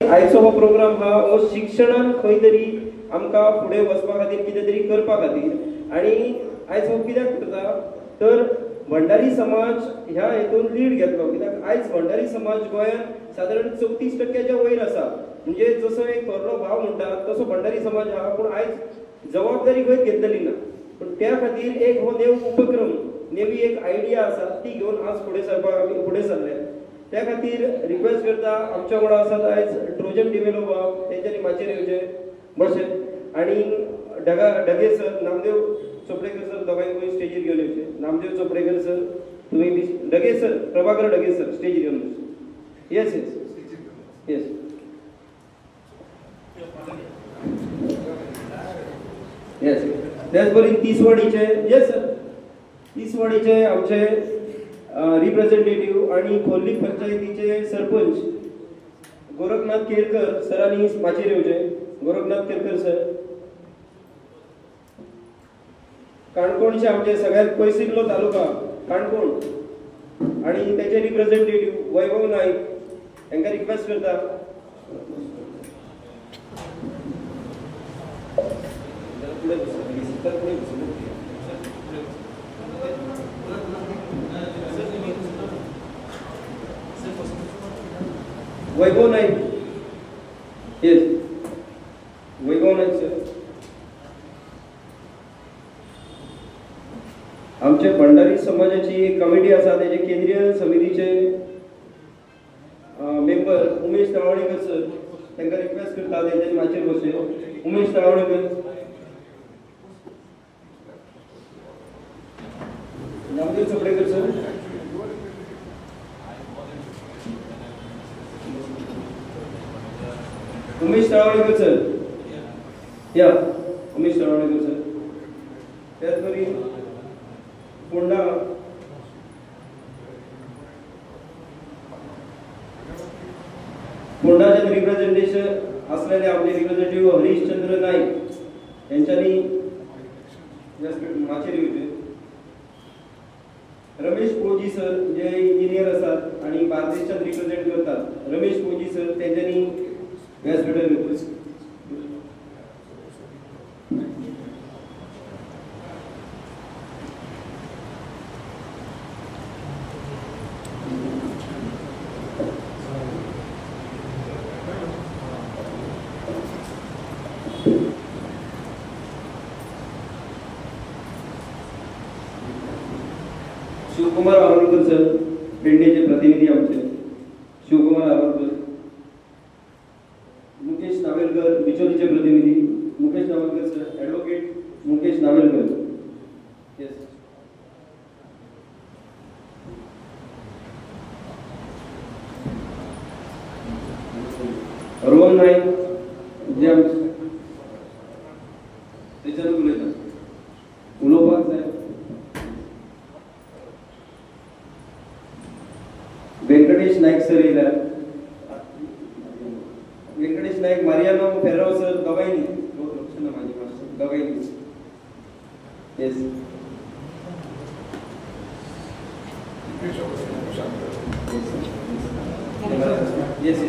आयचो हो प्रोग्राम हा हो शिक्षणान खंय तरी आमकां फुडें वचपा खातीर कितें तरी करपा खातीर आनी आयज हो कित्याक करता तर भंडारी समाज ह्या हेतून लीड घेतलो कित्याक आयज भंडारी समाज गोंयांत सादारण 34% वयर आसा म्हणजे जसो एक थोरलो भाव म्हणटा तसो भंडारी समाज आहा पूण आयज जबाबदारी खंय घेतलेली ना पूण त्या खातीर एक हो नेव उपक्रम नेवी एक आयडिया आसा ती घेवन आज फुडें सरपाक आमी फुडें सरले त्या खातीर रिक्वेस्ट करता आमच्या वांगडा आसात आयज ट्रोजन डिवेलो बाब तेंच्यांनी माचयेर येवचे बसचे आनी डगे सर नामदेव चोपडेकर सर दोगांयकूय स्टेजीर घेवन येवचे नामदेव चोपडेकर सर तुमी डगे सर प्रभाकर डगे सर स्टेजीर येवन बसचे येस येस येस येस त्याच बरी तिसवाडीचे येस सर तिसवाडीचे आमचे रिप्रेझेंटेटिव्ह आणि खोर्ली पंचायतीचे सरपंच गोरखनाथ केरकर सरांनी माचयेर येवचे गोरखनाथ केरकर सर काणकोणचे आमचे सगळ्यात पयसिल्लो तालुका काणकोण आणि त्याचे रिप्रेझेंटेटिव्ह वैभव नाईक तांकां रिक्वेस्ट करता वैभव नाईक येस वैभव नाईक सर आमचे भंडारी समाजाची एक कमिटी आसा त्याचे केंद्रीय समितीचे मेंबर उमेश तळवणेकर सर तांकां रिक्वेस्ट करता तेंच्यांनी माचयेर बसचे उमेश तळवणेकर नामदेव चोपडेकर सर उमेश तळवणेकर सर या उमेश तळवणेकर सर त्याच बरी फोंडा फोंडाचे रिप्रेझेंटेशन असलेले आपले रिप्रेझेंटेटिव्ह हरीशचंद्र नाईक यांच्यानी माचयेर येवचे रमेश पोजी सर जे इंजिनियर असतात आणि बार्देशात रिप्रेझेंट करतात रमेश पोजी सर त्यांच्यानी व्यासपीठार येवचे शिवकुमार आरोलकर सर पेडणेचे प्रतिनिधी आमचे शिवकुमार आरोलकर मुकेश नावेलकर बिचोलीचे प्रतिनिधी Mukesh Navelkar sir advocate Mukesh Navelkar yes Rohan Naik जे त्याच्यावर उलयतात उलोवपाक जाय वेंकटेश नाईक सर येयल्यार वेंकटेश नाईक मारियानो फेर्राव सर दोगांयनी दोगांयनी येस येस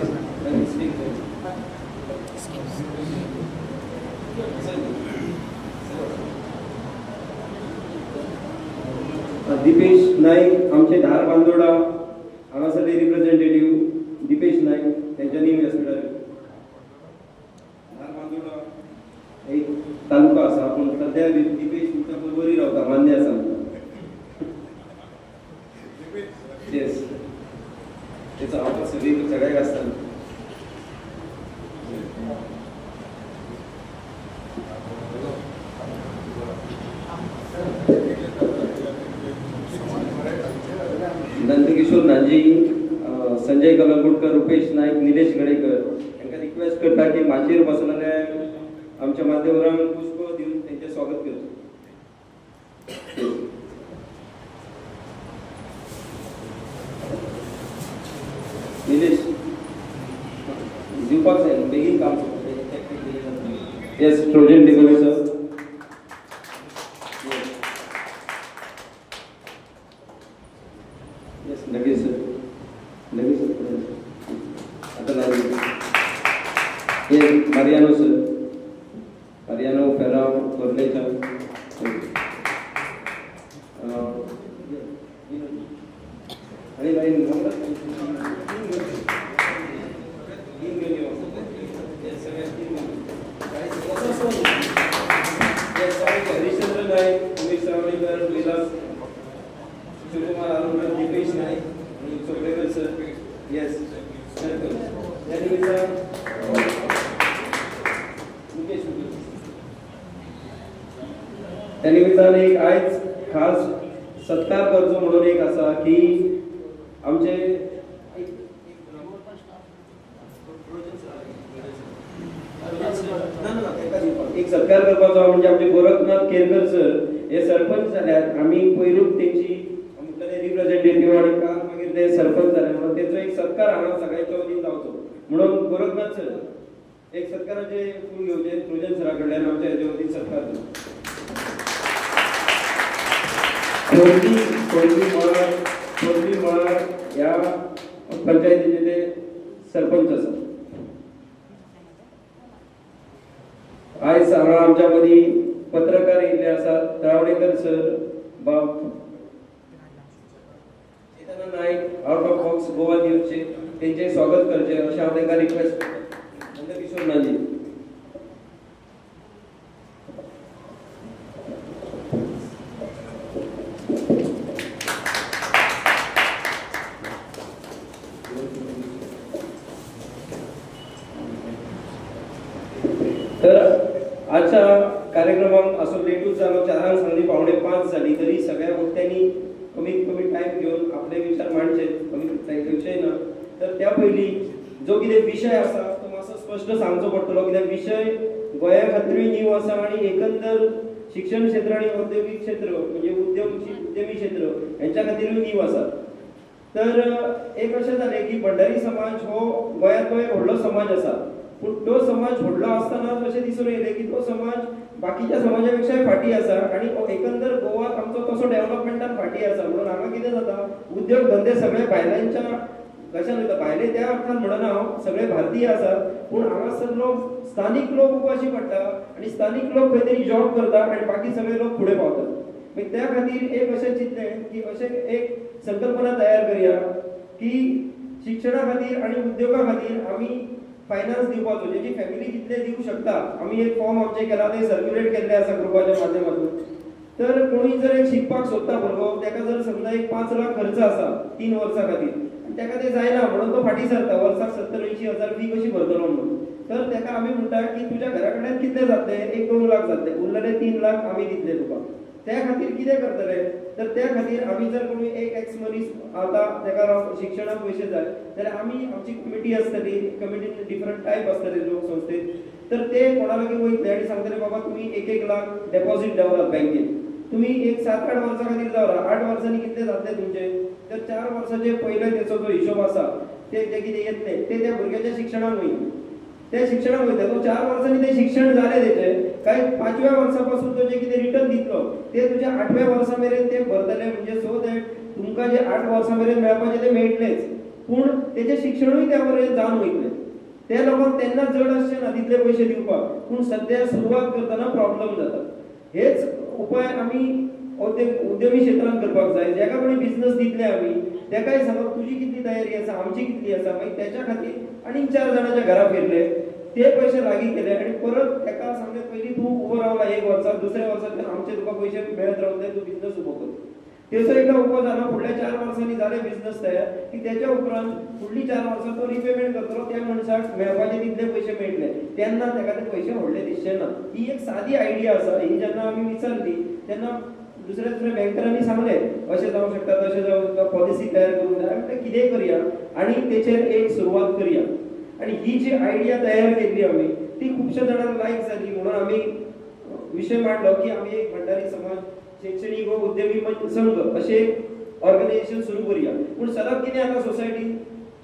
दीपेश नाईक आमचे धार बांदोडा हांगासरले रिप्रेझेंटेटिव्ह दीपेश नाईक त्यांच्यानी व्यासपीठार धार बांदोडा एक तालुका आसा पूण सध्या दीपेश तुमच्या बरोबरी रावता मान्य आसा येस त्याचा आवाज सगळ्याक आसता नंदकिशोर नाजी संजय कलंगुटकर रुपेश नाईक निलेश गडेकर यांना रिक्वेस्ट करता की माचयेर बसलेले आमच्या मान्यवरांक पुष्प दिवन त्यांचे स्वागत करतो निलेश दिवपाक जाय बेगीन काम येस ट्रोजन डिवेलो सर लगेच सर आता लागेल Mariano sir, Mariano Ferrao Corlecha. त्यानिमित्तान एक आज खास सत्कार करचो म्हणून एक असा की आमचे एक सत्कार करपाचो म्हणजे आमचे गोरखनाथ केरकर सर हे सरपंच जाल्यात. आम्ही पयरूच त्यांची रिप्रेझेंटेटिव्ह आणि काल मागीर ते सरपंच जाले म्हणून त्याचो एक सत्कार हांगा सगळ्यांच्या वतीन जावचो म्हणून गोरखनाथ सर एक सत्काराचे फूल घेवचे प्रोजन सरा कडल्यान आमच्या हेजे वतीन सत्कार दिलो. कोणती मळा या पंचायतीचे ते सरपंच आसा. आयज हांगा आमच्या मदीं पत्रकार येयल्ले आसात. Talawdekar sir, Chetan Nayak out of box Goa न्यूजचे तेंचे स्वागत करचे अशें हांव तांकां रिक्वेस्ट करता. नंदकिशोर नाजी. तर आजच्या कार्यक्रमाक असो लेटूच जालो 4 सांगली 4:45 जाली तरी सगळ्या वक्त्यांनी कमीत कमी टाइम घेऊन आपले विचार मांडचे कमीत विषय ना. तर त्या पयली जो कितें विषय आसा तो मातसो स्पष्ट सांगचो पडटलो कित्याक विषय गोंया खातीरूय न्यू आसा आणि एकंदर शिक्षण क्षेत्र आणि औद्योगिक क्षेत्र म्हणजे उद्यमी क्षेत्र यांच्या खातीरूय न्यू आसा. तर एक अशें जालें की भंडारी समाज हो गोंयांतलो एक व्हडलो समाज आसा पण तो समाज व्हडलो आसतना अशें दिसून येयलें की तो समाज बाकीच्या समाजापेक्षा फाटी आसा आणि एकंदर गोवात आमचो तसो डेव्हलपमेंटान फाटी आसा. म्हणून हांगा कितें जाता उद्योग धंदे सगळे भायल्यांच्या कशान वयता भायले त्या अर्थान म्हणना हांव सगळे भारतीय आसात पूण हांगासरलो स्थानीक लोक उपाशी पडटा आणि स्थानीक लोक खंय तरी जॉब करता आणि बाकी सगळे लोक फुडें पावतात. त्या खातीर एक अशें चिंतलें की अशें एक संकल्पना तयार करया की शिक्षणा खातीर आणि उद्योगा खातीर आमी फायनान्स दिवपाचो जेची फॅमिली कितले दिवंक शकता. आमी एक फॉर्म आमचे केला ते सर्क्युलेट केल्ले आसा ग्रुपाच्या माध्यमातून. तर कोणी जर एक शिकपाक सोदता भुरगो ताका जर समजा एक 5 लाख खर्च आसा 3 वर्सां खातीर आनी ताका ते जायना म्हणून तो फाटी सरता वर्साक 70-80 हजार फी कशी भरतलो म्हणून. तर ताका आमी म्हणटा की तुज्या घरा कडल्यान कितले जातले 1-2 लाख जातले उरलेले 3 लाख आमी दितले तुका. त्या खातीर कितें करतले तर त्या खातीर आमी जर कोणी एक एक्स मनीस आता ताका शिक्षणाक पयशे जाय जाल्यार आमी आमची कमिटी आसतली कमिटीन डिफरंट टायप आसतले लोक संस्थेत. तर ते कोणा लागीं वयतले आनी सांगतले बाबा तुमी 1-1 लाख डेपॉझिट दवरात बँकेत. तुम्ही एक 7-8 वर्सां खातीर दवरा 8 वर्सांनी कितले जातले तुमचे तर 4 वर्साचे पयले तेचो जो हिशोब आसा ते जे कितें येतले ते त्या भुरग्याच्या शिक्षणाक वयतले. ते शिक्षणाक वयता तो 4 वर्सांनी ते शिक्षण जाले तेचे काय 5व्या वर्सापासून तो जे कितें रिटर्न दितलो ते तुज्या 8व्या वर्सा मेरेन ते भरतले म्हणजे सो दॅट तुमकां जे 8 वर्सां मेरेन मेळपाचे ते मेळटलेच पूण तेचे शिक्षणूय त्या मेरेन जावन वयतले. त्या लोकांक तेन्ना जड आसचे ना तितले पयशे दिवपाक पूण सद्या सुरवात करतना प्रॉब्लेम जाता. हेच उपाय आमी उद्यमी क्षेत्रांत करपाक जाय. जेका कोणी बिझनेस दितले आमी तेकाय सांगप तुजी कितली तयारी आसा आमची कितली आसा मागीर त्याच्या खातीर आनीक 4 जाणांच्या घरा फिरले ते पयशे लागीं केले आनी परत ताका सांगले पयलीं तूं उबो रावला 1 वर्सा दुसऱ्या वर्सांतल्यान आमचे तुका पयशे मेळत रावतले तूं बिझनेस उबो कर. तेचो एकदा उबो जालो फुडल्या 4 वर्सांनी जाले बिझनेस तयार की त्याच्या उपरांत फुडली 4 वर्सां तो रिपेमेंट करतलो त्या मनशाक मेळपाचे तितले पयशे मेळटले तेन्ना ताका ते पयशे व्हडले दिसचे ना. ही एक सादी आयडिया आसा. ही जेन्ना आमी विचारली तेन्ना दुसऱ्या बँकरांनी सांगले अशें जावंक शकता तशें जावंक शकता पॉलिसी तयार करूंक जाय आमी कितेंय करया आनी तेचेर एक सुरवात करया. आणि ही जी आयडिया तयार केली आमी ती खुबश्या जाणांक लायक जाली म्हणून आमी विषय मांडलो की आमी एक भंडारी समाज शैक्षणिक व उद्यमी संघ अशें ऑर्गनायझेशन सुरू करूया. पूण सदांच कितें आता सोसायटी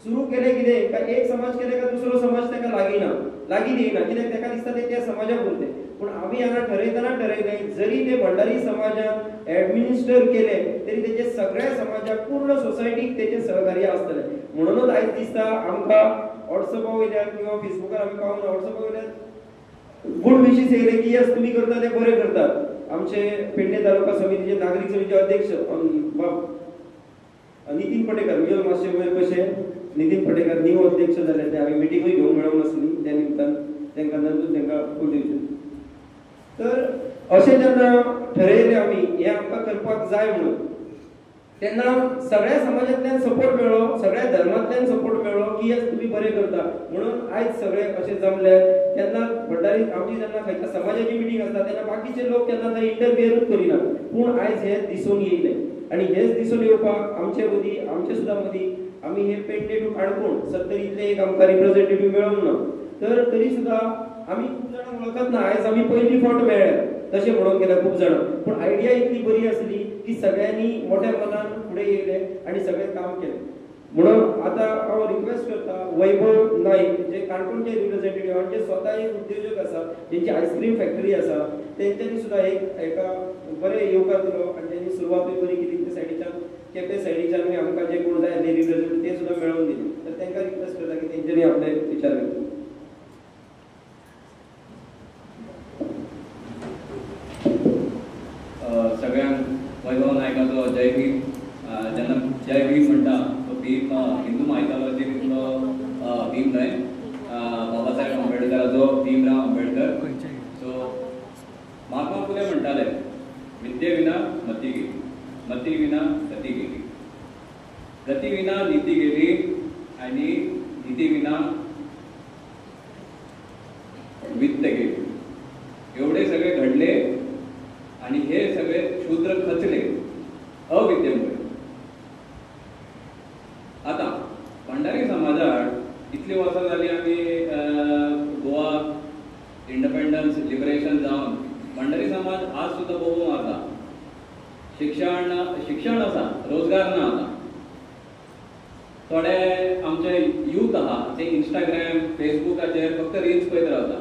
सुरू केले कितें काय एक समाज केले का दुसरो समाज ताका लागीं दिना कित्याक ताका दिसता ते त्या समाजाक उरते. पूण आमी हांगा ठरयतना ठरयलें जरी ते भंडारी समाजान ऍडमिनिस्टर केले तरी तेचे सगळ्या समाजाक पूर्ण सोसायटीक तेचे सहकार्य आसतले. म्हणूनच आयज दिसता आमकां व्हॉट्सअपा वयल्यान किंवा फेसबुकार आमी पावना व्हॉट्सअपा वयल्यान गुड विशीस येयले की यस तुमी करता ते बरें करतात. आमचे पेडणे तालुका समितीचे नागरीक समितीचे अध्यक्ष नितीन पटेकर म्हणजे मातशे वयर कशे नितीन पटेकर न्यू अध्यक्ष जाले ते हांवें मिटिंगूय घेवंक मेळोंक नासली त्या निमतान तांकां नंतर तांकां फूल दिवचे. तर अशें जेन्ना ठरयलें आमी हें आमकां करपाक जाय म्हणून तेन्ना सगळ्या समाजांतल्यान सपोर्ट मेळ्ळो, सगळ्या धर्मांतल्यान सपोर्ट मेळ्ळो की यस तुमी बरें करता म्हणून आयज सगळे अशें जमले. तेन्ना भंडारी आमची जेन्ना खंयच्या समाजाची मिटींग आसता तेन्ना बाकीचे लोक केन्ना थंय इंटरफियरूच करिना, पूण आयज हें दिसून येयलें आनी हेच दिसून येवपाक आमचे मदीं आमचे सुद्दां मदीं आमी हे पेडणे टू काणकोण सद्या इतले एक आमकां रिप्रेझेंटेटिव्ह मेळोंक ना. तर तरी सुद्दां आमी खूब जाणांक वळखत ना, आयज आमी पयली फावट मेळ्ळे तशें म्हणून गेल्यार खूब जाणां, पूण आयडिया इतली बरी आसली की सगळ्यांनी मोठ्या मनान फुडें येयले आनी सगळें काम केलें. म्हणून आतां हांव रिक्वेस्ट करता वैभव नाईक जे काणकोणचे रिप्रेझेंटेटिव्ह आनी जे स्वता एक उद्योजक आसा, जेंची आयस्क्रीम फॅक्टरी आसा, तेंच्यांनी सुद्दां एका बरें येवकार दिलो आनी तेंनी सुरवातूय बरी केली. ते सायडीच्यान केपें सायडीच्यान आमकां जे कोण जाय आसले रिप्रेझेंटेटिव्ह ते सुद्दां मेळोवन दिले. तर तांकां रिक्वेस्ट करता की तेंच्यांनी आपले विचार व्यक्त. सगळ्यांक वैभव नायकाचो जय भीम. जेन्ना जय भीम म्हणटा तो भीम हिंदू मायथॉलॉजींतलो भीम न्हय, बाबासाहेब आंबेडकराचो भीमराव आंबेडकर. सो महात्मा फुले म्हणटाले विद्ये विना मती गेली, मती विना गती गेली, गती विना नीती गेली आणि नीती विना वित्त गेली. एवढे सगळे घडले आणि हे सगळे शूद्र खचले अविद्येमुळे. आता भंडारी समाजात इतली वर्सां जाली आमी गोवा इंडिपेंडन्स लिबरेशन जावन भंडारी समाज आज सुद्धा बोबो मारता. शिक्षण आसा, रोजगार ना. आता थोडे आमचे यूथ आहा ते इंस्टाग्राम फेसबुकाचेर फक्त रील्स पळयत रावता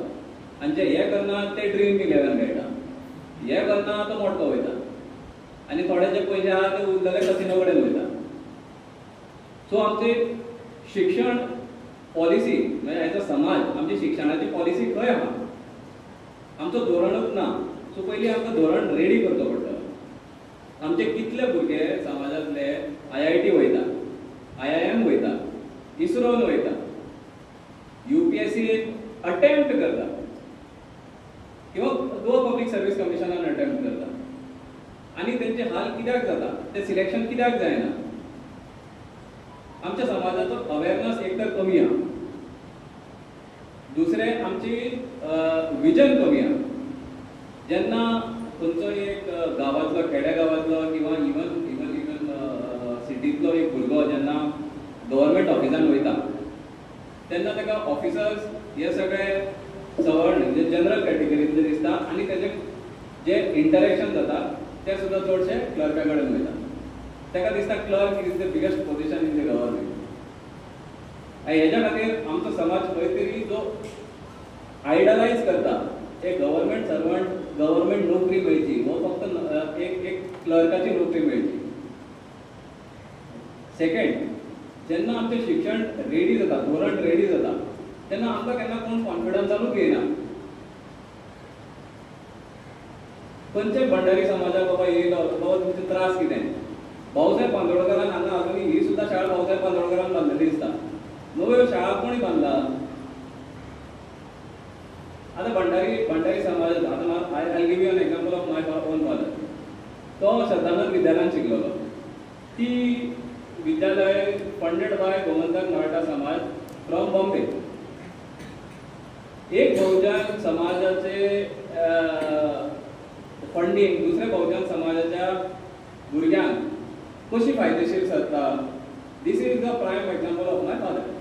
आनी जे हे करना ते ड्रीम 11 खेळटा, हे करना तो मोडको वयता आनी थोडे जे पयशे आहा ते उरलेले कसिनो कडेन वयता. सो आमची शिक्षण पॉलिसी म्हणजे हेचो समाज आमची शिक्षणाची पॉलिसी खंय आहा, आमचो धोरणच ना. सो पयलीं आमकां धोरण रेडी करचो पडटलो. आमचे कितले भुरगे समाजांतले IIT वयता, IIM वयता, इस्रोन वयता, UPSC अटेम्प्ट करता किंवा गोवा पब्लीक सर्वीस कमिशनान अटेम्प्ट करता आनी तेंचे हाल कित्याक जाता, ते सिलेक्शन कित्याक जायना. आमच्या समाजाचो अवेरनस एक तर कमी आहा, दुसरे आमची विजन कमी आहा. जेन्ना खंयचो एक गांवांतलो खेड्या गांवांतलो किंवा इवन सिटींतलो एक भुरगो जेन्ना गव्हर्मेंट ऑफिसान वयता तेन्ना ताका ऑफिसर्स हे सगळे सवर्ण म्हणजे जनरल कॅटेगरींतले दिसता आनी तेजे जे इंटरेक्शन जाता ते सुद्दां चडशे क्लर्का कडेन वयता. ताका दिसता clerk is the biggest position in the government. हेज्या खातीर आमचो समाज खंय तरी जो आयडलायज करता एक गव्हर्मेंट सर्वंट, गव्हर्मेंट नोकरी मेळची वो फक्त एक क्लर्काची नोकरी मेळची. सेकंड, जेन्ना आमचें शिक्षण रेडी जाता, धोरण रेडी जाता तेन्ना आमकां केन्ना कोण कॉन्फिडन्सानूच येना. खंयचे भंडारी समाजाक बाबा येयलो बाबा तुमचे त्रास कितें. भाऊसाहेब बांदोडकरान हांगा आजुनी ही सुद्दां शाळा भाऊसाहेब बांदोडकरान बांदलेली दिसता. नव्यो शाळा कोणी बांदला. आतां भंडारी समाज आतां I give you an example of my on father. तो सदानंद विद्यालयान शिकलेलो. ती विद्यालय फंडेड बाय गोमंतक मराठा समाज फ्रॉम बॉम्बे. एक बहुजन समाजाचे फंडिंग दुसऱ्या बहुजन समाजाच्या भुरग्यांक कशी फायदेशीर ठरता. This is the prime example of my father.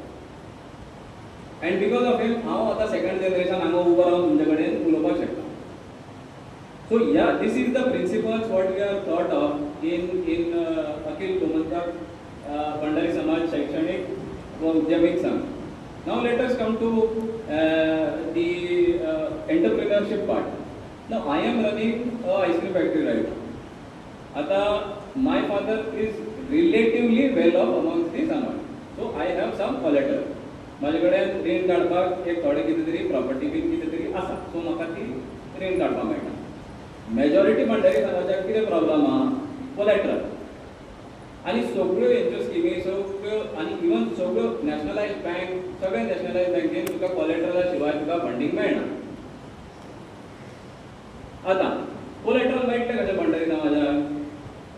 And because of him हांव आतां सेकंड जनरेशन हांगा उबो रावन तुमचे कडेन उलोवपाक शकता. So yeah this is the principles what we are thought of in Akhil Gomantak Bhandari Samaj शैक्षणिक व उद्यमिक संघ. Now let us come to the entrepreneurship part. Now I am running a ice cream factory right now. Ata my father is relatively well off amongst the samaj, so I have some collateral. माझे कडेन रीण काडपाक एक थोडे कितें तरी property bin कितें तरी आसा, सो म्हाका ती रीण काडपाक मेळटा. मेजॉरिटी भंडारी समाजाक कितें प्रॉब्लम आहा? कोलॅट्रल. आनी सगळ्यो हेंच्यो स्किमी सगळ्यो आनी इवन सगळ्यो नॅशनलायज बँक, सगळ्या नॅशनलायज बँकेन तुका कोलॅट्रला शिवाय तुका फंडींग मेळना. आतां कोलॅट्रल मेळटलें कशें भंडारी समाजाक?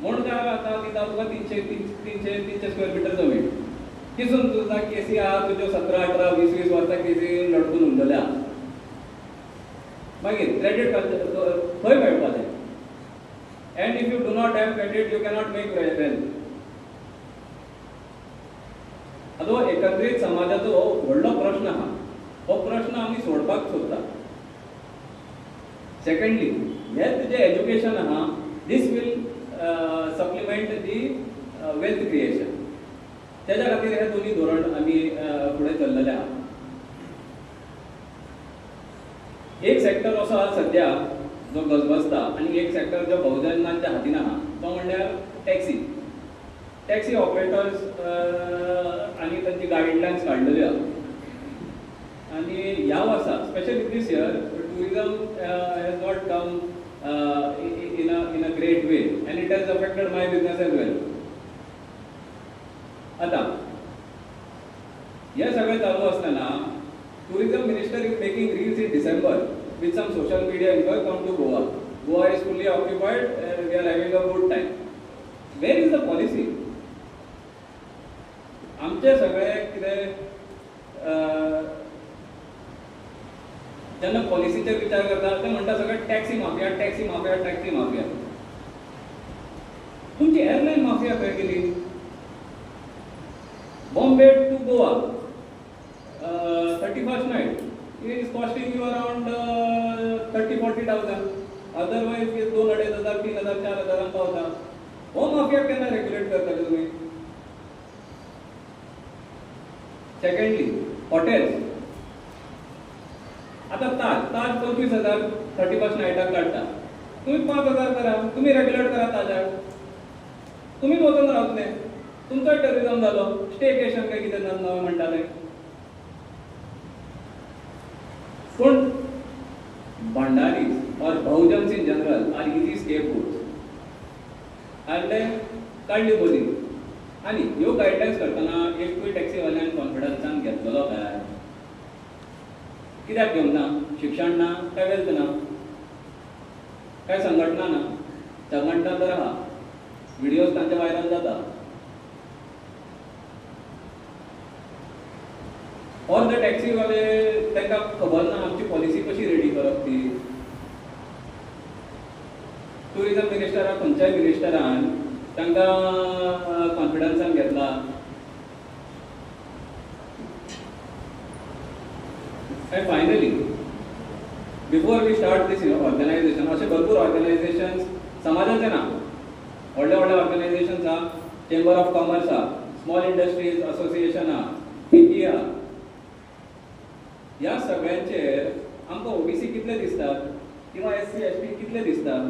म्हूण जागा आतां दिता तुका 300 स्क्वेअर मिटर जमीन. तिसून तुका केसी आहा तुज्यो 17, 18, 20 वर्सां केसी लडकून उरलेले आहा. मागीर क्रेडीट खंय मेळपाचें? End if you do not have credit you cannot make wealth. आतां हो एकत्रीत समाजाचो हो व्हडलो प्रश्न आहा. हो प्रश्न आमी सोडपाक सोदता. सेकंडली, हे तुजें एज्युकेशन आहा, this will supplement the wealth creation. त्याच्या खातीर हे दोन्ही धोरण आमी फुडें चल्लेले आहा. एक सेक्टर असो आहा सध्या जो गजबजता आनी एक सेक्टर जो बहुजनांच्या हातीन आहा, तो म्हणल्यार टॅक्सी ऑपरेटर्स आनी तांची गायडलायन्स काडलेल्यो आहा. आनी ह्या वर्सा specially this year tourism has not come in a great way and it has affected my business as well. आता हे सगळे चालू असताना tourism minister is making reels in December with some social media info come to Goa. Goa is fully occupied, we are having a good time. Where is the policy? आमचे सगळे कितें जेन्ना पॉलिसीचेर विचार करता ते म्हणटा सगळे टॅक्सी माफिया. तुमची एअरलायन माफिया खंय गेली? Bombay to Goa 31st night it is costing you around 30-40,000. Otherwise 2,000, 3,000, 4,000 पावता. हो माफिया केन्ना रेग्युलेट करतले तुमी? Secondly, hotels. आता ताज 25,000 31st नाईटाक काडटा. तुम्ही 5,000 करा, तुम्ही रेग्युलेट करा ताज्याक. तुम्हीच वचून रावतले. तुमचो टुरिझम जालो, स्टेकेशन काय कितें नवे म्हणटाले. पूण Bhandaris or Bahujans in general are easy scapegoats. आदले काडली बोली आनी ह्यो गायडलायन्स करतना एकूय टॅक्सीवाल्यान कॉन्फिडन्सान घेतलेलो काय? कित्याक घेवंक ना? शिक्षण ना काय वेल्थ ना काय संघटना ना? संघटना तर आहा, व्हिडिओज तांचे व्हायरल जाता. और द टॅक्सीवाले तांकां खबर ना आमची पॉलिसी कशी रेडी करप ती. टुरिझम मिनिस्टराक खंयच्याय मिनिस्टरान तांकां कॉन्फिडन्सान घेतला. And finally, before we start this organization, असे भरपूर ऑर्गनायझेशन्स समाजाचे ना, व्हडले ऑर्गनायझेशन्स आहा, चेंबर ऑफ कॉमर्स आहा, स्मॉल इंडस्ट्रीज असोसिएशन आहा, PPA आहा. ह्या सगळ्यांचेर आमकां ओबीसी कितले दिसतात किंवा SC ST कितले दिसतात.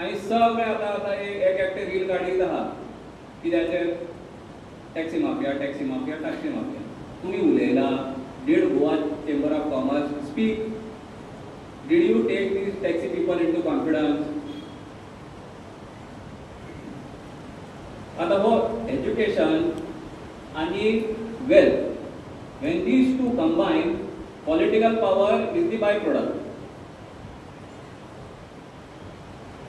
आनी सगळे आतां एक एकटे रील काडीत आहा कित्याचेर? Taxi mafia. तुम्ही उलयला, did Goa Chamber of Commerce speak? Did you take these taxi people into confidence? आता हो education आणि wealth, when these two combine, political power is the byproduct.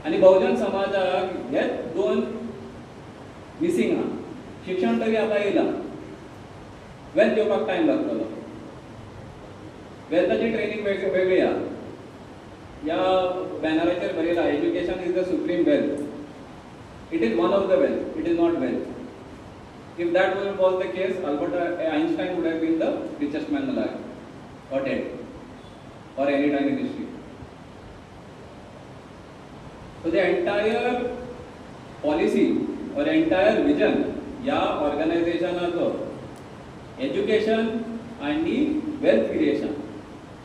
आणि बहुजन समाजाक हे दोन मिसिंग आहा. शिक्षण तरी आता येयला, वेल्थ येवपाक टायम लागतलो. वेल्थाची ट्रेनिंग वेगळी आहा. या बॅनराचेर बरयला education is the supreme wealth. It is one of the wealth, it is not wealth. If that was the case, Albert Einstein would have been the richest man alive or dead or any time in history. So the entire policy or entire vision या ऑर्गनायझेशनाचो education आणि wealth creation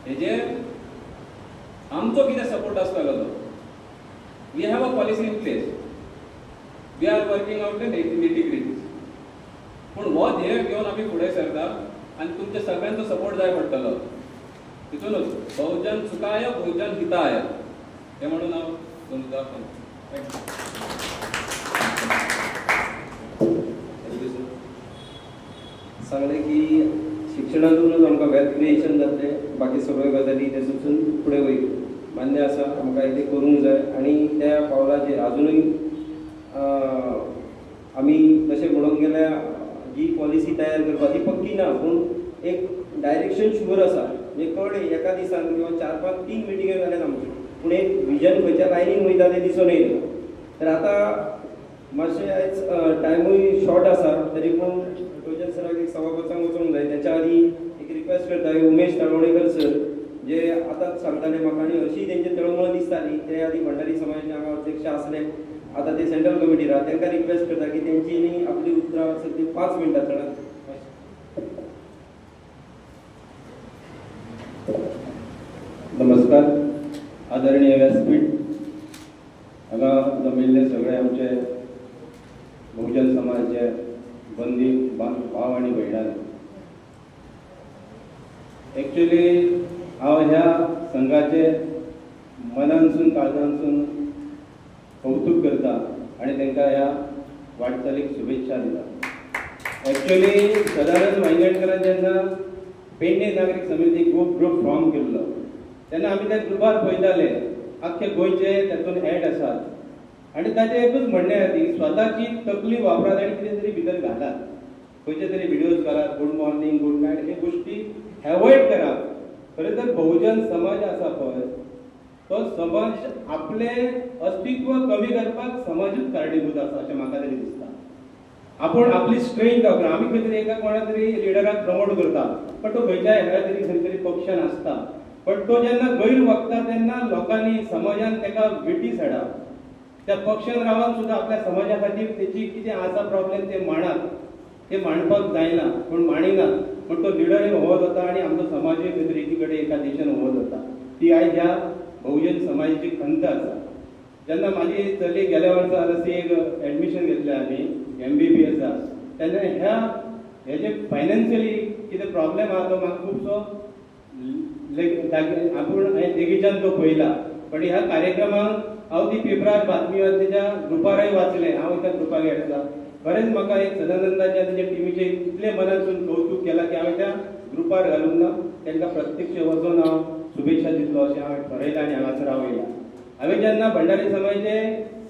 हेजेर आमचो कितें support आसतलो तो. We have a policy in place. We are working out the nitty-gritties. पूण हो ध्येय घेवन आमी फुडें सरता आनी तुमच्या सगळ्यांचो सपोर्ट जाय पडटलो. तितूनच बहुजन सुखाय बहुजन हिताय हे म्हणून हांव तुमकां सांगलें की शिक्षणातूनच आमकां वेल्थ क्रिएशन जातलें, बाकी सगळ्यो गजाली तेतून फुडें वयतल्यो. मान्य आसा, आमकां इतलें करूंक जाय आनी त्या पावलाचेर अजुनूय आमी तशें म्हणूंक गेल्यार जी पॉलिसी तयार करपा ती पक्की ना, पूण एक डायरेक्शन शुअर आसा. म्हणजे कळ्ळें एका दिसान किंवा 4-5-3 मिटिंगे जाल्यात आमच्यो, पूण एक विजन खंयच्या लायनीन वयता तें दिसून येयलें. तर आतां मातशें आयज टायमूय शॉर्ट आसा, तरी पूण भोजन सराक एक सवा पांचांक वचूंक जाय. तेच्या आदी एक रिक्वेस्ट करता उमेश तळवणेकर सर, जे आतांच सांगताले म्हाका आनी अशी तेंची तळमळ दिसताली. ते आदी भंडारी समाजाचे हांगा अध्यक्ष आसले, आतां ते सेंट्रल कमिटीर आहा. तांकां रिक्वेस्ट करता की तेंची आपली उतरां सद्या 5 मिनटां चडात. नमस्कार. आदरणीय व्यासपीठ, हांगा जमिल्ले सगळे आमचे बहुजन समाजाचे बंदी भाव आनी भयणां, एक्चुअली हांव ह्या संघाचे मनानसून काळजानसून कौतुक करता आनी तांकां ह्या वाटचालीक शुभेच्छा दिता. एक्चुअली सदानंद वांयगणकरान जेन्ना पेडणे नागरीक समिती ग्रूप फॉर्म केल्लो तेन्ना आमी त्या ग्रुपार पळयताले आख्खे गोंयचे तातूंत एड आसात आनी ताचें एकूच म्हणणें आसा की स्वताची तकली वापरात आनी कितें तरी भितर घालात, खंयचे तरी व्हिडियोज करात, गुड मॉर्निंग गुड नायट हे गोश्टी एवॉयड करात. खरें तर बहुजन समाज आसा पळय तो समाज आपले अस्तित्व कमी करपाक समाजूच कारणीभूत आसा अशें म्हाका तरी दिसता. आपूण आपली स्ट्रेंथ दाखोवन आमी खंय तरी एका कोणा तरी लिडराक प्रमोट करता, पण तो खंयच्या एका तरी खंय तरी पक्षान आसता, पण तो जेन्ना गैर वागता तेन्ना लोकांनी समाजान ताका विटीस हाडा. त्या पक्षान रावन सुद्दां आपल्या समाजा खातीर तेची कितें आसा प्रॉब्लेम ते मांडात, ते मांडपाक जायना पूण मांडिनात, पण तो लिडरूय हो जाता आनी आमचो समाजूय खंय तरी एकी कडेन एका दिशेन हो जाता. ती आयज ह्या बहुजन समाजाची खंत आसा. जेन्ना म्हाजी चली गेल्या वर्सा एक एडमिशन घेतलें आमी MBBS, तेन्ना हेजे फायनान्शियली कितें प्रॉब्लेम आहा तो म्हाका खुबसो आपूण हांवें देगीच्यान तो पळयला. पण ह्या कार्यक्रमाक हांव ती पेपरार बातमी तेच्या ग्रुपारय वाचलें, हांव त्या ग्रुपाक एड आसा. खरेंच म्हाका एक सदानंदाच्या तेच्या टिमीचे इतले मनासून कौतुक केला की हांवें त्या ग्रुपार घालूंक ना, तांकां प्रत्यक्ष वचून हांव शुभेच्छा दितलो अशें हांवें ठरयलां आनी हांगासर हांव येयला. हांवें जेन्ना भंडारी समाजाचे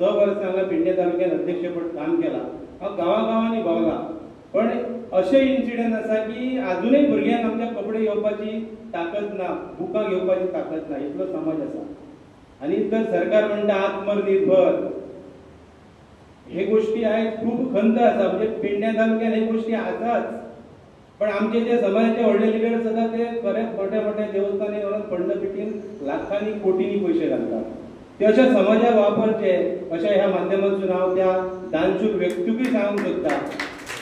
6 वर्सां हांगा पेडणे तालुक्यात अध्यक्षपद काम केलां, हांव गांवागांवांनी भोंवला, पण अशे इन्सिडंट आसा की अजूनय भुरग्यांक आमच्या कपडे घेवपाची ताकद ना, बुकां घेवपाची ताकद ना, इतलो समाज आसा. आनी तर सरकार म्हणटा आत्मनिर्भर, हे गोष्टी आयज खूब खंत आसा. म्हणजे पेडणे तालुक्यात हे गोष्टी आसाच, पण आमचे जे समाजाचे व्हडले लिडर्स आसा ते खरेंच मोठ्या मोठ्या देवस्थानी व्हरून फंडपिटीन लाखांनी कोटींनी पयशे घालतात. ते अशा समाजाक वापरचे अशा ह्या माध्यमांतून हांव त्या दानशूर व्यक्तीकूय सांगूंक सोदता.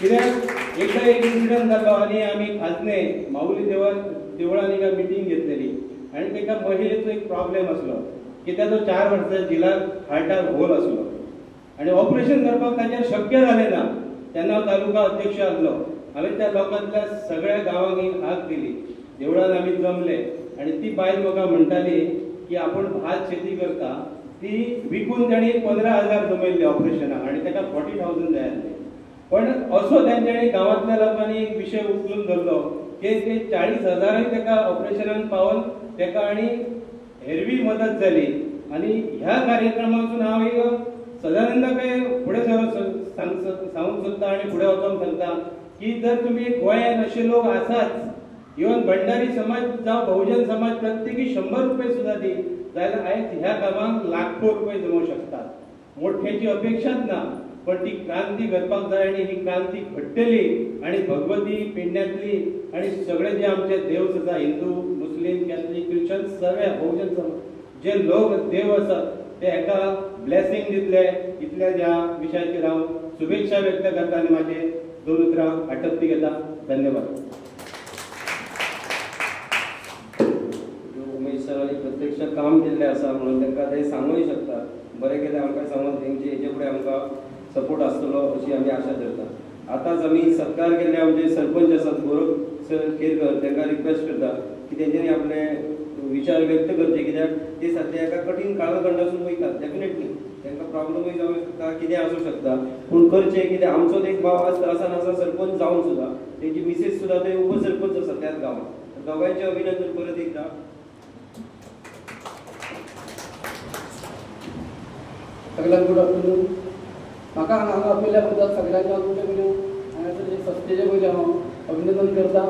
कित्याक एकदा एक इन्सिडंट जालो आनी आमी खाजने माऊली देवळान एका मिटींग घेतलेली आनी तेका महिलेचो एक प्रॉब्लेम आसलो की ताचो 4 वर्सां जिलाक हार्टाक होल आसलो आनी ऑपरेशन करपाक ताचेर शक्य जालें ना. तेन्ना हांव तालुका अध्यक्ष आसलो. हांवें त्या लोकांतल्या सगळ्या गांवांक एक हाक दिली. देवळान आमी जमले आनी ती बायल म्हाका म्हणटाली की आपूण भात शेती करता, ती विकून ताणी 15,000 जमयल्ले ऑपरेशनाक आनी ताका 40,000 जाय आसले. पण असो तांच्यानी गांवांतल्या लोकांनी एक विशय उखलून धरलो की ते 40,000 ताका ऑपरेशनाक पावोन ताका आनी हेरवी मदत जाली. आनी ह्या कार्यक्रमासून हांव एक सदानंदाकाय फुडें सांगूंक सोदता आनी फुडें वचोंक सांगता की जर तुमी गोंयांत अशे लोक आसाच, इवन भंडारी समाज जावं बहुजन समाज प्रत्येकी 100 रुपये सुद्दां दी जाल्यार आयज ह्या कामाक लाखो रुपये जमोवंक शकतात. मोठ्याची अपेक्षाच ना, पण ती क्रांती करपाक जाय आनी ही क्रांती घडटली आनी भगवती पेडण्यांतली आनी सगळे जे आमचे देव आसा हिंदू मुस्लीम कॅथलीक क्रिश्चन सगळे बहुजन समाज जे लोक देव आसात ते हेका ब्लेसिंग दितले. इतल्या ह्या विशयाचेर हांव शुभेच्छा व्यक्त करता आनी म्हाजे 2 उतरां आटपती घेता. धन्यवाद. उमेश सरांनी प्रत्यक्ष काम केल्लें आसा म्हणून तांकां ते सांगूंक शकता. बरें केलें आमकां समज तेंचे हेचे फुडें आमकां सपोर्ट आसतलो अशी आमी आशा धरता. आतांच आमी सत्कार केल्ले आमचे सरपंच आसात गौरव केरकर, तांकां रिक्वेस्ट करता की तेंच्यांनी आपले विचार व्यक्त करचे, कित्याक ते सध्या एका कठीण काळखंडासून वयतात. डेफिनेटली तांकां प्रॉब्लमूय जावंक शकता, कितें आसूं शकता, पूण करचे कित्याक आमचोच एक भाव आज त्रासान आसा सरपंच जावन सुद्धा, तेंची मिसेस सुद्धा थंय उपसरपंच आसा त्याच गांवांत. दोगांयचें अभिनंदन परत एकदा. सगळ्यांक गुड आफ्टरनून. म्हाका हांगा आपयल्या बद्दल सगळ्यांक तुमचे कडेन हांगासर संस्थेचे पयलीं हांव अभिनंदन करता.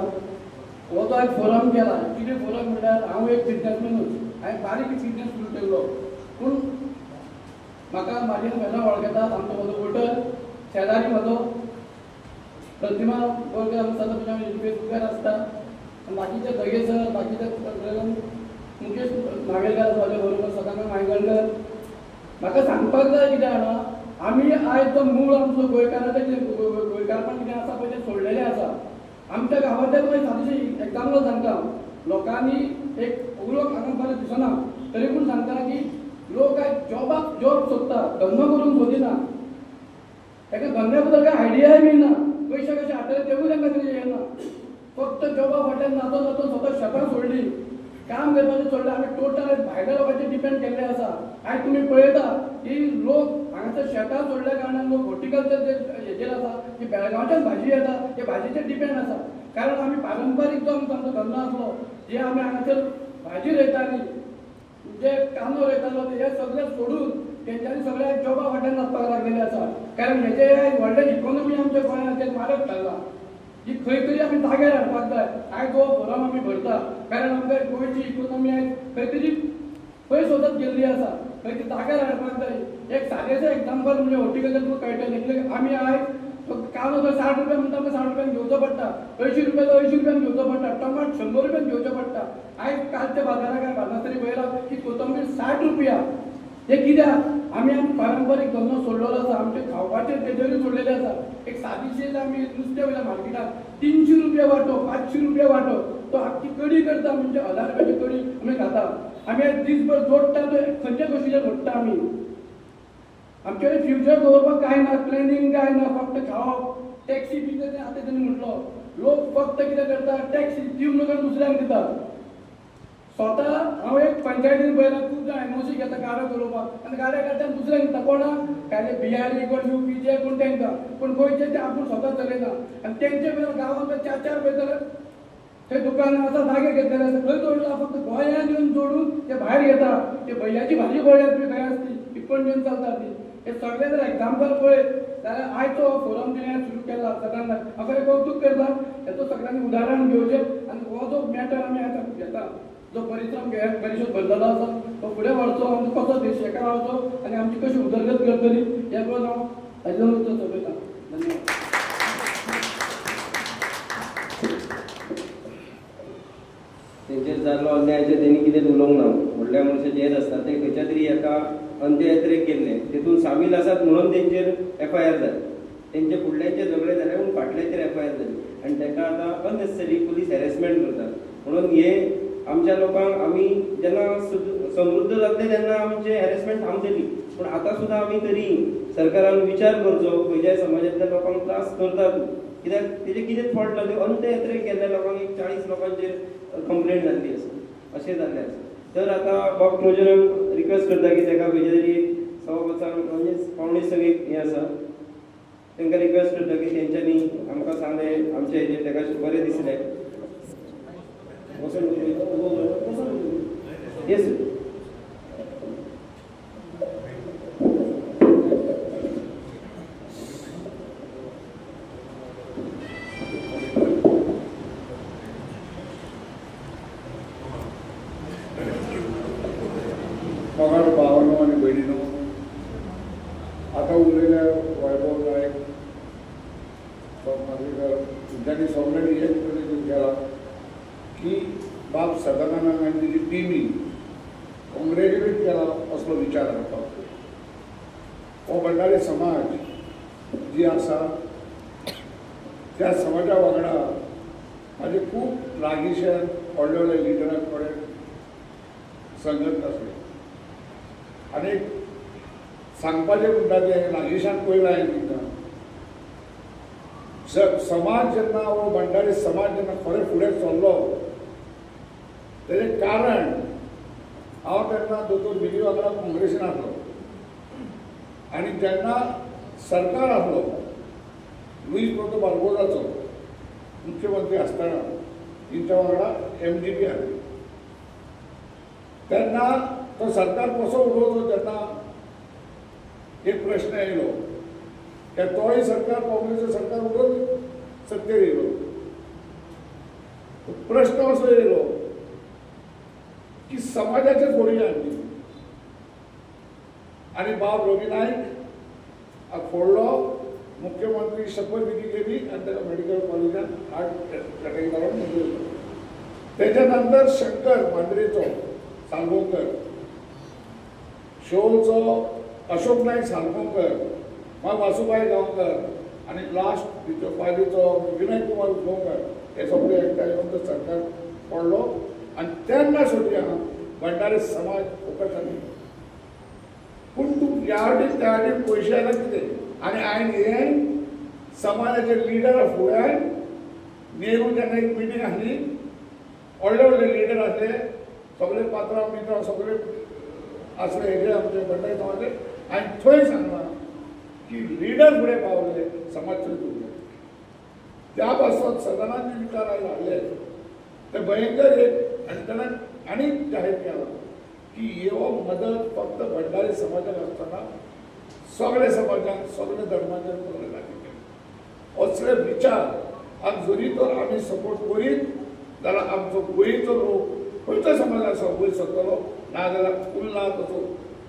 हो जो एक फोरम केला, कितें फोरम म्हणल्यार हांव एक बिजनेसमॅनूच, हांवें बारीक बिजनेस सुरू केल्लो, पूण म्हाका म्हाजे वेला वळखतात. आमचो म्हजो वोटर शेजारी म्हाजो प्रतिमा गोरकर आमचा फेसबुकार आसता, बाकीचे दगे सर, बाकीचे मुकेश नागेलकर म्हाजे बरोबर सदांच मायगणकर. म्हाका सांगपाक जाय कितें जाणा, आमी आयज जो मूळ आमचो गोंयकाराचें गोंयकारपण कितें आसा पळय तें सोडलेलें आसा. आमच्या गांवांतले पळय सादेशें एग्जाम्पल सांगता, लोकांनी एक उलोवंक हांगा बरें दिसना, तरी पूण सांगता की लोक आयज जॉब सोदता, धंदो करूंक सोदिना. ताका धंद्या बद्दल कांय आयडियाय मेळना, पयशे कशे हाडटले तेवूय तांकां कितें येना. फक्त जॉबा फाटल्यान नाचून स्वता शेतां सोडली, काम करपाचें सोडलें. आमी टोटल भायल्या लोकांचेर डिपेंड केल्ले आसा. आयज तुमी पळयता की लोक हांगासर शेतां सोडल्या कारणान लोक हॉर्टिकल्चर हेजेर आसा, की बेळगांवच्यान भाजी येता ते भाजयेचेर डिपेंड आसा. कारण आमी पारंपारीक जो आमचो धंदो आसलो, जे आमी हांगासर भाजी रोयताली, जे कांदो रोयतालो, हे सगळे सोडून तेंच्यांनी सगळ्या जॉबा फाटल्यान नाचपाक लागलेले आसा. कारण हेजे व्हडले इकॉनॉमी आमच्या गोंयांत मारक थारला, ही खंय तरी आमी जाग्यार हाडपाक जाय. आयज हो फोरम आमी भरता कारण आमकां गोंयची इकॉनॉमी आयज खंय तरी पयस वचत गेल्ली आसा, खंय ती जाग्यार हाडपाक जाय. एक सादेशें एग्जाम्पल म्हणजे हॉर्टिकल्चर तुका कळटलें, कित्याक आमी आयज कांदो जर 60 रुपया म्हणटा आमकां 60 रुपयान घेवचो पडटा, 80 रुपया तो 80 रुपयान घेवचो पडटा, टमाट 100 रुपयान घेवचो पडटा. आयज कालच्या बाजाराक बाजारातरी पळयला की कोथंबीर 60 रुपया. हे कित्याक आमी पारंपारीक धंदो सोडलेलो आसा, आमचे खावपाचेर तेजेरूय सोडलेले आसा. एक सादीशें आमी नुस्तें वयता मार्केटाक 300 रुपया वांटो, 500 रुपया वांटो, तो आख्खी कडी करता म्हणजे 1000 रुपयाची कडी आमी खाता. आमी आयज दीसभर जोडटा तो खंयच्या गोश्टीचेर जोडटा आमी. आमचे कडेन फ्युचर दवरपाक कांय ना, प्लॅनिंग कांय ना, फक्त खावप. टॅक्सी बी तें आतां तेणी म्हटलो, लोक फक्त कितें करता, टॅक्सी दिवंक नका दुसऱ्यांक दितात. स्वता हांव एक पंचायतीन पळयला खूब जाण एनओसी घेता गाडो चलोवपाक, आनी गाड्या कडच्यान दुसऱ्यांक दिता. कोणाक काय बिहारी कोण यूपी जे कोण तेंकां, पूण गोंयचे ते आपूण स्वता चलयना. आनी तेंचे भितर गांवांत 4-4 पळयतले थंय दुकानां आसा, जागे घेतलेले आसा, खंय जोडला फक्त गोंयांत येवन जोडून ते भायर घेता. ते भैयाची भाजी गोंयांत बी खंय आसती, ती पणजेन चलता ती. हे सगळे जर एग्जाम्पल पळय जाल्यार आयज तो फोरम जेणे सुरू केला सदांच हाका एक कौतुक करता. हेचो सगळ्यांनी उदाहरण घेवचें आनी हो जो मॅटर आमी आतां घेता, जो परिश्रम परिशद भरलेलो आसा तो फुडें व्हरचो, आमचो कसो देश एका रावचो आनी आमची कशी उदरगत करतली हे पळोवन हांव ताजेर सोपयता. धन्यवाद. तेंचेर जाल्लो अन्यायाचेर तेणी कितें उलोवंक ना. व्हडल्या मनशाचें हेत आसता ते खंयच्या तरी एका अंत्ययात्रेक गेल्ले, तेतून सामील आसात म्हणून तेंचेर FIR जाली. तेंचे फुडल्यांचे झगडे जाले पूण फाटल्याचेर FIR जाली आनी ताका आतां अननेसेसरी पुलीस हॅरेसमेंट करतात. म्हणून हे आमच्या लोकांक आमी जेन्ना समृद्ध जातले तेन्ना आमचे हॅरेसमेंट थांबतली, पूण आतां सुद्दां आमी तरी सरकारान विचार करचो खंयच्याय समाजांतल्या लोकांक त्रास करतात कित्याक तेजे कितें फॉल्ट जाल्यो. अंत्ययात्रेक गेल्ल्या लोकांक एक 40 लोकांचेर कंप्लेंट जाल्ली आसा, अशें जाल्लें आसा. तर आतां बॉब क्लोजराक रिक्वेस्ट करता की ताका खंयच्या तरी सभापतान म्हणजे पावणे सगळेक हें आसा, तांकां रिक्वेस्ट करता की तेंच्यांनी आमकां सांगलें आमचे हेजेर ताका बरें दिसलें. येस पगार भावांनो आणि बहिणीनो, आता उरलेल्या वैभव नायक त्यांनी सगळ्यांनी एक प्रतिज्ञा केला की बाब सदानंद गांधीची टिमी कॉंग्रॅच्युलेट केला असलो विचार करता. हो भंडारी समाज जी आसा त्या समाजा वांगडा म्हाजे खूब लागींच्यान व्हडले व्हडले लिडरां कडेन संगत आसली आनी सांगपाचें म्हणटा तें लागींच्यान पयलें हांवें तिका समाज जेन्ना हो भंडारी समाज जेन्ना खरें फुडें चल्लो तेजें कारण हांव तेन्ना दोतोर बिली वांगडा काँग्रेसीन आसलो आनी जेन्ना सरकार आसलो लुईस प्रोतो बार्बोसाचो मुख्यमंत्री आसतना तेंच्या वांगडा MGP आसली तेन्ना तो सरकार कसो उडोवचो तेन्ना एक प्रश्न येयलो की तोय सरकार काँग्रेसचें सरकार उडोवन सत्तेर येयलो प्रश्न असो येयलो की समाजाचेच भुरगे आमी आनी बाब रवी नायक फोडलो मुख्यमंत्री शपथविधी केली आनी ताका मेडिकल कॉलेजान हार्ट अटॅक जावन मंजूर तेच्या नंतर शंकर मांद्रेचो सालगांवकर शोलचो अशोक नायक सालगांवकर मागीर वासुबाई गांवकर आनी लास्ट पालीचो विनय कुमार गांवकर हे सगळे एकठांय येवन तो सरकार पडलो आनी तेन्ना सोडया भंडारी समाज फुकट जाली पूण तूं ह्या वाटेन त्या वाटेन पयशे आयला कितें आनी हांवें हे समाजाचे लिडरा फुड्यान नेहरू जेन्ना एक मिटींग आसली व्हडले व्हडले लिडर आसले सगळे पात्रांव मित्रांव सगळे आसले हेजे आमचे भंडारी समाजाचे हांवें थंय सांगलां की लिडर फुडें पावले समाज चलत उरले त्या पासत सदनात जे विचार हाडले ते भयंकर एक आनी तेणें आनीक जाहीर केला की ह्यो मदत फक्त भंडारी समाजाक आसतना सगळे समाजाक सगळे धर्माचे सगळे जातीचे असले विचार आनी जरी तर आमी सपोर्ट करीत जाल्यार आमचो गोंयचो लोक खंयचो समाज आसा वयर सरतलो नाजाल्यार उरला तसो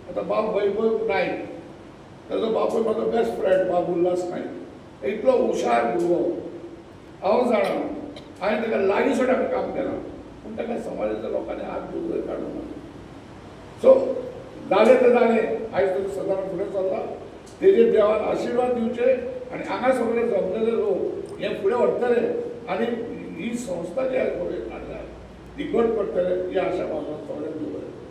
आतां बाब वैभव नायक ताजो बापूय म्हाजो बेस्ट फ्रेंड बाब उल्हास नायक इतलो हुशार भुरगो हांव जाणा हांवें ताका लागीं सुद्दां काम केलां पूण ताका समाजाच्या लोकांनी हात दुर काडूंक ना सो जालें तें जालें आयज तो सदां फुडें चल्ला तेजेर देवान आशिर्वाद दिवचे आनी हांगा सगळे जमलेले लोक हे फुडें व्हरतले आनी ही संस्था जी फुडें हाडल्या ती घट करतले ही आशा म्हाका सगळ्यांक दवरता